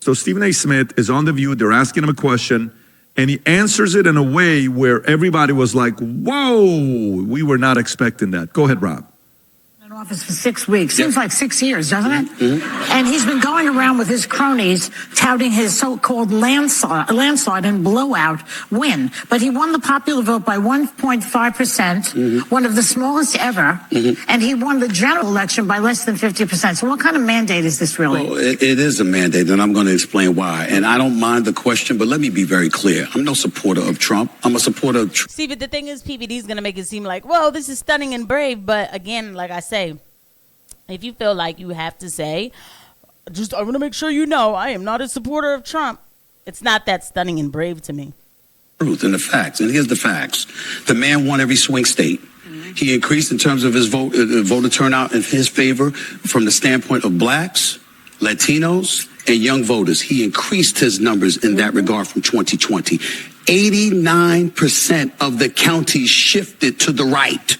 So Stephen A. Smith is on The View. They're asking him a question, and he answers it in a way where everybody was like, whoa, we were not expecting that. Go ahead, Rob. In office for 6 weeks. Seems like 6 years, doesn't it? And he's been going around with his cronies touting his so-called landslide and blowout win. But he won the popular vote by 1.5%, one of the smallest ever, and he won the general election by less than 50%. So what kind of mandate is this really? Well, it is a mandate, and I'm going to explain why. And I don't mind the question, but let me be very clear. I'm no supporter of Trump. I'm a supporter of Trump. See, but the thing is, PBD is going to make it seem like, well, this is stunning and brave. But again, like I say, if you feel like you have to say, I want to make sure you know I am not a supporter of Trump, it's not that stunning and brave to me. Truth and the facts. And here's the facts. The man won every swing state. He increased in terms of his voter turnout in his favor from the standpoint of blacks, Latinos, and young voters. He increased his numbers in that regard from 2020. 89% of the counties shifted to the right.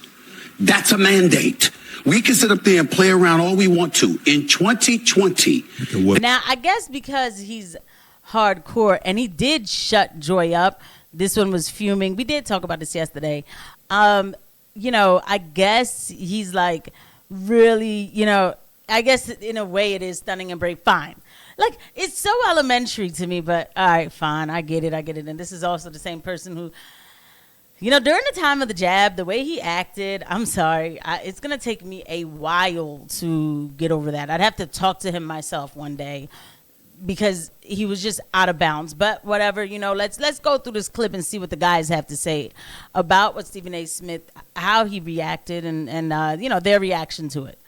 That's a mandate. We can sit up there and play around all we want to. In 2020. Now, I guess because he's hardcore and he did shut Joy up, this one was fuming. We did talk about this yesterday. I guess he's like really, I guess in a way it is stunning and brave. Fine. Like, it's so elementary to me, but all right, fine. I get it. And this is also the same person who, during the time of the jab, the way he acted, I'm sorry, it's going to take me a while to get over that. I'd have to talk to him myself one day because he was just out of bounds. But whatever, let's go through this clip and see what the guys have to say about what Stephen A. Smith, how he reacted and their reaction to it.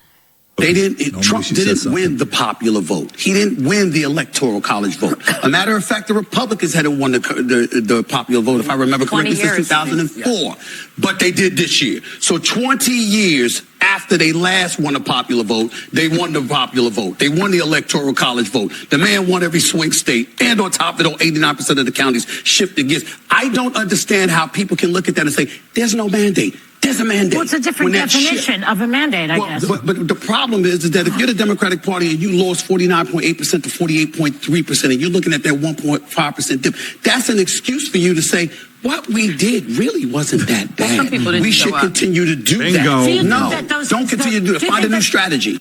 Trump didn't win the popular vote. He didn't win the electoral college vote. A matter of fact, the Republicans hadn't won the popular vote, if I remember correctly, since 2004. But they did this year. So 20 years after they last won a popular vote, they won the popular vote. They won the electoral college vote. The man won every swing state. And on top of it, 89% of the counties shifted gears. I don't understand how people can look at that and say, there's no mandate. There's a mandate. Well, it's a different definition of a mandate, I guess. But the problem is that if you're the Democratic Party and you lost 49.8% to 48.3%, and you're looking at that 1.5% dip, that's an excuse for you to say, what we did really wasn't that bad. We should continue to do that. So don't continue to do that. Find a new strategy.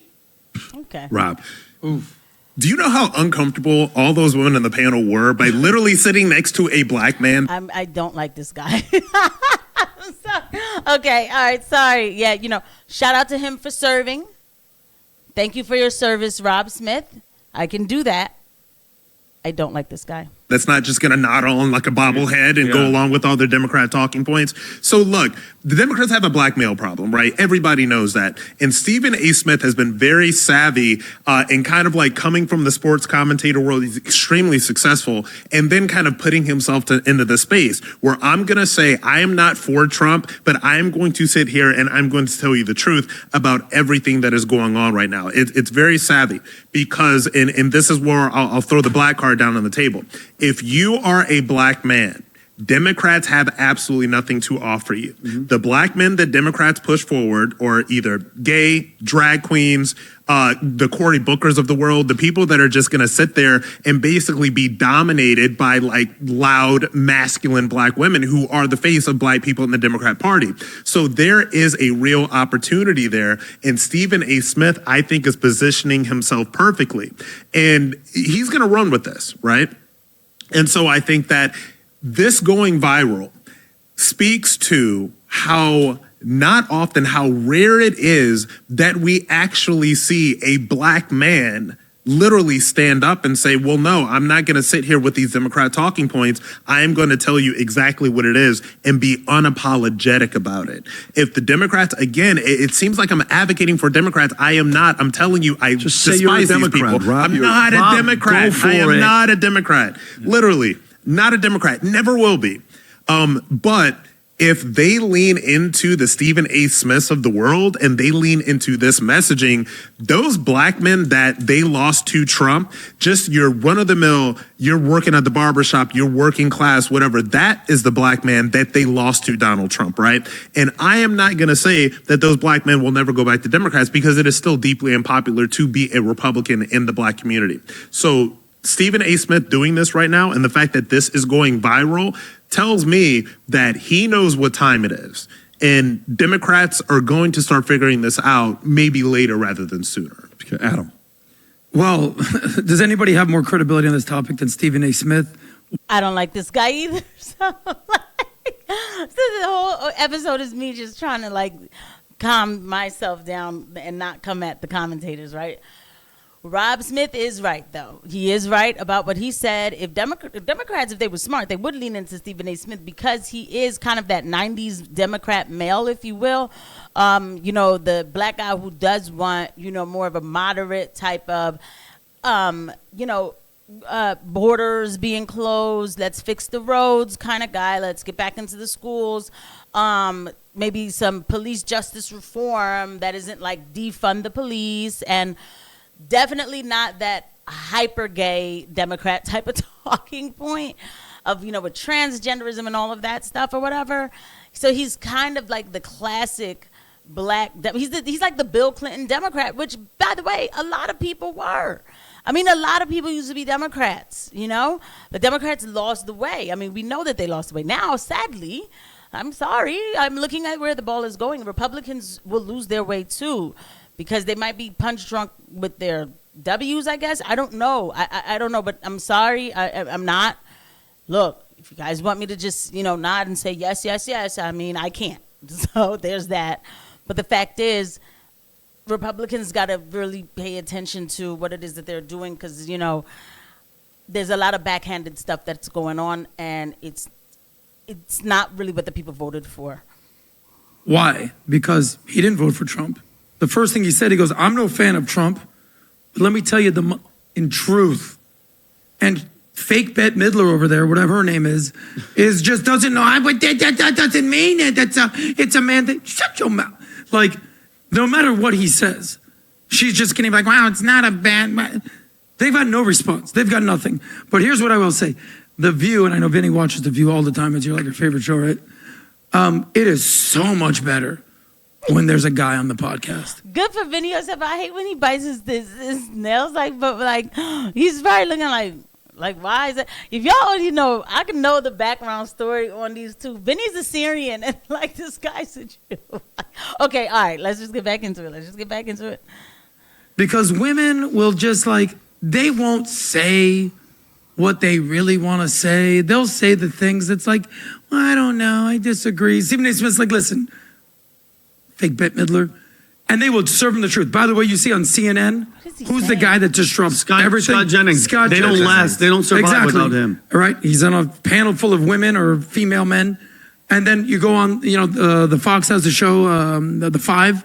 Okay. Rob. Oof. Do you know how uncomfortable all those women in the panel were by literally sitting next to a black man? I don't like this guy. Okay, all right, sorry. Yeah, shout out to him for serving. Thank you for your service, Rob Smith. I can do that. I don't like this guy. That's not just going to nod on like a bobblehead and go along with all their Democrat talking points. So look, the Democrats have a blackmail problem, right? Everybody knows that. And Stephen A. Smith has been very savvy and kind of like coming from the sports commentator world. He's extremely successful and then kind of putting himself into the space where I'm going to say I am not for Trump, but I'm going to sit here and I'm going to tell you the truth about everything that is going on right now. It's very savvy because, and this is where I'll throw the black card down on the table. If you are a black man, Democrats have absolutely nothing to offer you. The black men that Democrats push forward are either gay, drag queens, the Cory Bookers of the world, the people that are just going to sit there and basically be dominated by like loud, masculine black women who are the face of black people in the Democrat Party. So there is a real opportunity there. And Stephen A. Smith, I think, is positioning himself perfectly. And he's going to run with this, right? And so I think that this going viral speaks to how rare it is that we actually see a black man literally stand up and say, well, no, I'm not going to sit here with these Democrat talking points. I am going to tell you exactly what it is and be unapologetic about it. If the Democrats, again, it seems like I'm advocating for Democrats. I am not. I'm telling you, I just despise these people. Rob, I'm not a Democrat. I am not a Democrat. Literally, not a Democrat. Never will be. But if they lean into the Stephen A. Smiths of the world and they lean into this messaging, those black men that they lost to Trump, just your run-of-the-mill, you're working at the barbershop, you're working class, whatever, that is the black man that they lost to Donald Trump, right? And I am not going to say that those black men will never go back to Democrats because it is still deeply unpopular to be a Republican in the black community. So Stephen A. Smith doing this right now and the fact that this is going viral tells me that he knows what time it is. And Democrats are going to start figuring this out maybe later rather than sooner. Okay, Adam. Well, does anybody have more credibility on this topic than Stephen A. Smith? I don't like this guy either. So, the whole episode is me just trying to calm myself down and not come at the commentators, right? Rob Smith is right, though. He is right about what he said. If Democrats, if they were smart, they would lean into Stephen A. Smith because he is kind of that 90s Democrat male, if you will. The black guy who does want, more of a moderate type of, borders being closed, let's fix the roads kind of guy, let's get back into the schools, maybe some police justice reform that isn't defund the police, and definitely not that hyper gay Democrat type of talking point of, with transgenderism and all of that stuff or whatever. So he's kind of like the classic black, he's like the Bill Clinton Democrat, which, by the way, a lot of people were. I mean, a lot of people used to be Democrats, The Democrats lost the way. I mean, we know that they lost the way. Now, sadly, I'm sorry, I'm looking at where the ball is going. Republicans will lose their way, too, because they might be punch drunk with their W's, I guess. I don't know. I don't know, but I'm sorry. I'm not. Look, if you guys want me to just, nod and say yes, yes, yes, I mean, I can't. So there's that. But the fact is, Republicans got to really pay attention to what it is that they're doing because, there's a lot of backhanded stuff that's going on, and it's not really what the people voted for. Why? Because he didn't vote for Trump. The first thing he said, he goes, I'm no fan of Trump, but let me tell you in truth. And fake Bette Midler over there, whatever her name is just doesn't know. That doesn't mean it. It's a man that, shut your mouth. No matter what he says, she's just getting wow, it's not a bad. They've got no response. They've got nothing. But here's what I will say. The View, and I know Vinny watches The View all the time. It's your favorite show, right? It is so much better when there's a guy on the podcast. Good for Vinny, except I hate when he bites his nails. He's probably looking why is it? If y'all already know, I can know the background story on these two. Vinny's a Syrian, and this guy's a Jew. Okay, all right, let's just get back into it. Because women will just they won't say what they really want to say. They'll say the things that's well, I don't know, I disagree. Stephen A. Smith's listen, fake Bette Midler. And they will serve him the truth. By the way, you see on CNN, who's the guy that disrupts everything? Scott Jennings. They don't last. They don't survive without him. All right. He's on a panel full of women or female men. And then you go on, the Fox has the show, the Five.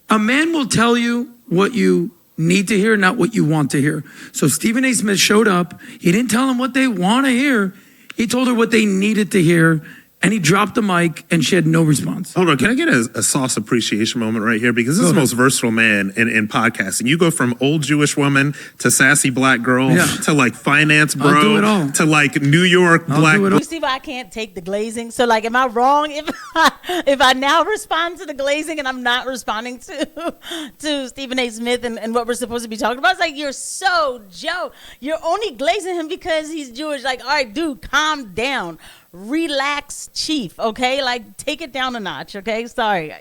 A man will tell you what you need to hear, not what you want to hear. So Stephen A. Smith showed up. He didn't tell them what they want to hear. He told her what they needed to hear. And he dropped the mic, and she had no response. Hold on, can I get a sauce appreciation moment right here? Because this is the most versatile man in podcasting. You go from old Jewish woman to sassy black girl to finance bro I'll do it all. to New York black. You see why I can't take the glazing? So am I wrong if I now respond to the glazing and I'm not responding to Stephen A. Smith and what we're supposed to be talking about? It's you're so Joe. You're only glazing him because he's Jewish. All right, dude, calm down. Relax, chief, okay? Take it down a notch, okay? Sorry.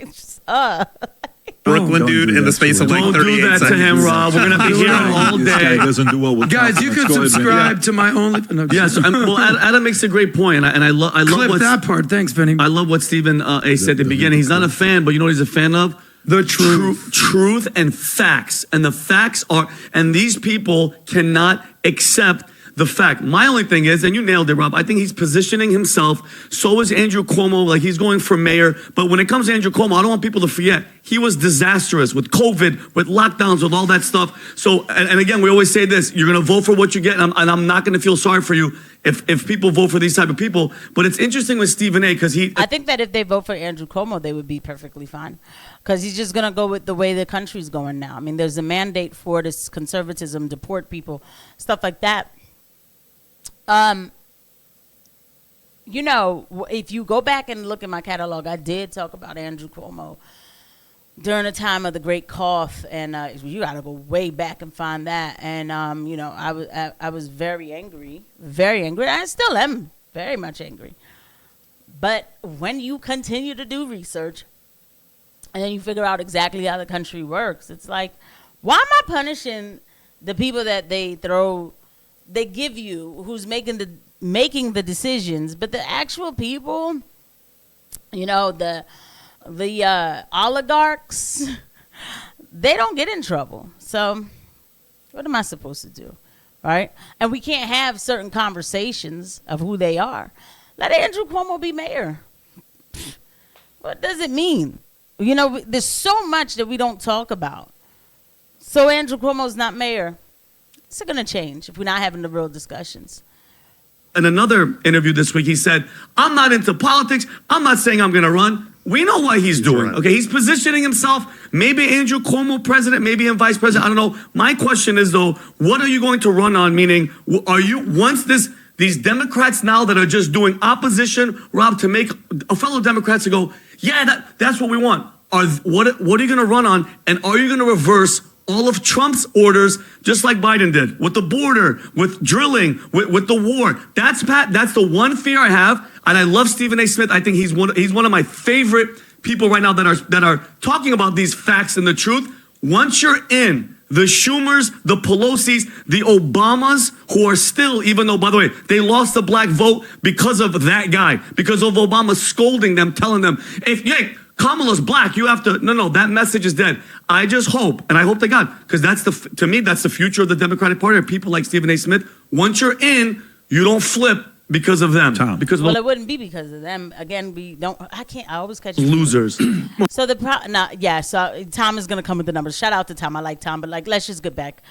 Brooklyn dude in the space of 38 seconds. Don't do that to him, Rob. We're going to be here all This guy day. doesn't do well with Guys, you can subscribe to my only... No, Yes, well, Adam makes a great point, and I love clip what that part. Thanks, Vinny. I love what Stephen A. said at the beginning. He's not a fan, but you know what he's a fan of? The truth. Truth and facts. And the facts are... And these people cannot accept the fact. My only thing is, and you nailed it, Rob, I think he's positioning himself. So is Andrew Cuomo, he's going for mayor. But when it comes to Andrew Cuomo, I don't want people to forget, he was disastrous with COVID, with lockdowns, with all that stuff. So, and again, we always say this, you're going to vote for what you get, and I'm not going to feel sorry for you if people vote for these type of people. But it's interesting with Stephen A. because I think that if they vote for Andrew Cuomo, they would be perfectly fine. Because he's just going to go with the way the country's going now. I mean, there's a mandate for this conservatism, deport people, stuff like that. If you go back and look at my catalog, I did talk about Andrew Cuomo during the time of the Great Cough, and you got to go way back and find that. And I was very angry. I still am very much angry. But when you continue to do research, and then you figure out exactly how the country works, it's like, why am I punishing the people that they give you, who's making the decisions, but the actual people, the oligarchs, they don't get in trouble. So what am I supposed to do, right? And we can't have certain conversations of who they are. Let Andrew Cuomo be mayor. What does it mean? There's so much that we don't talk about. So Andrew Cuomo's not mayor. It's going to change if we're not having the real discussions. In another interview this week, he said, I'm not into politics. I'm not saying I'm going to run. We know what he's doing. Right. Okay, he's positioning himself. Maybe Andrew Cuomo president, maybe him vice president. I don't know. My question is, though, what are you going to run on? Meaning, are you, once these Democrats now that are just doing opposition, Rob, to make a fellow Democrats to go, yeah, that's what we want. What are you going to run on? And are you going to reverse all of Trump's orders, just like Biden did, with the border, with drilling, with the war? That's the one fear I have. And I love Stephen A. Smith. I think he's one of my favorite people right now that are talking about these facts and the truth. Once you're in, the Schumers, the Pelosi's, the Obamas, who are still, even though, by the way, they lost the black vote because of that guy, because of Obama scolding them, telling them, Kamala's black, you have to, no, that message is dead. I just hope, and I hope to God, because to me, that's the future of the Democratic Party, people like Stephen A. Smith. Once you're in, you don't flip because of them. Tom. Well, it wouldn't be because of them. Again, I always catch you. Losers. So so Tom is going to come with the numbers. Shout out to Tom. I like Tom, but let's just get back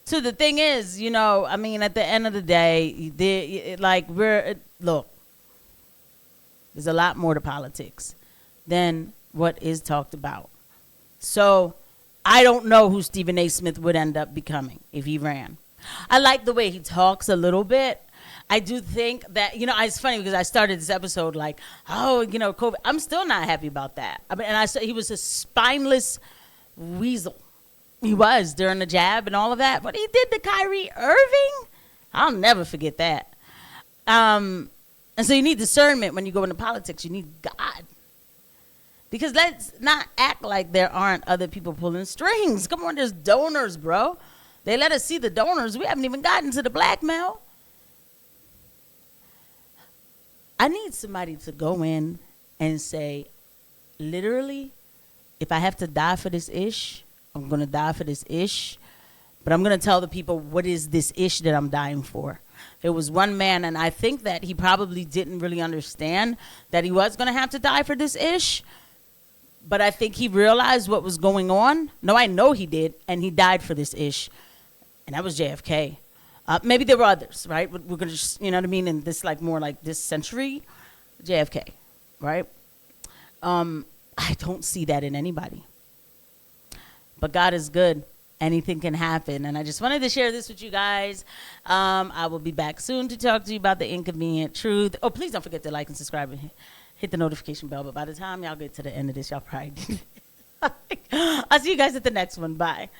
to the thing is, at the end of the day, look, there's a lot more to politics than what is talked about. So I don't know who Stephen A. Smith would end up becoming if he ran. I like the way he talks a little bit. I do think that, it's funny because I started this episode like, COVID. I'm still not happy about that. I mean, and I said he was a spineless weasel. He was during the jab and all of that. What he did to Kyrie Irving, I'll never forget that. And so you need discernment when you go into politics. You need God. Because let's not act like there aren't other people pulling strings. Come on, there's donors, bro. They let us see the donors. We haven't even gotten to the blackmail. I need somebody to go in and say, literally, if I have to die for this ish, I'm going to die for this ish. But I'm going to tell the people what is this ish that I'm dying for. There was one man, and I think that he probably didn't really understand that he was going to have to die for this ish. But I think he realized what was going on. No, I know he did, and he died for this ish. And that was JFK. Maybe there were others, right? We're going to just, you know what I mean? In this, more like this century, JFK, right? I don't see that in anybody. But God is good. Anything can happen. And I just wanted to share this with you guys. I will be back soon to talk to you about the inconvenient truth. Oh, please don't forget to like and subscribe and hit the notification bell. But by the time y'all get to the end of this, y'all probably did. I'll see you guys at the next one. Bye.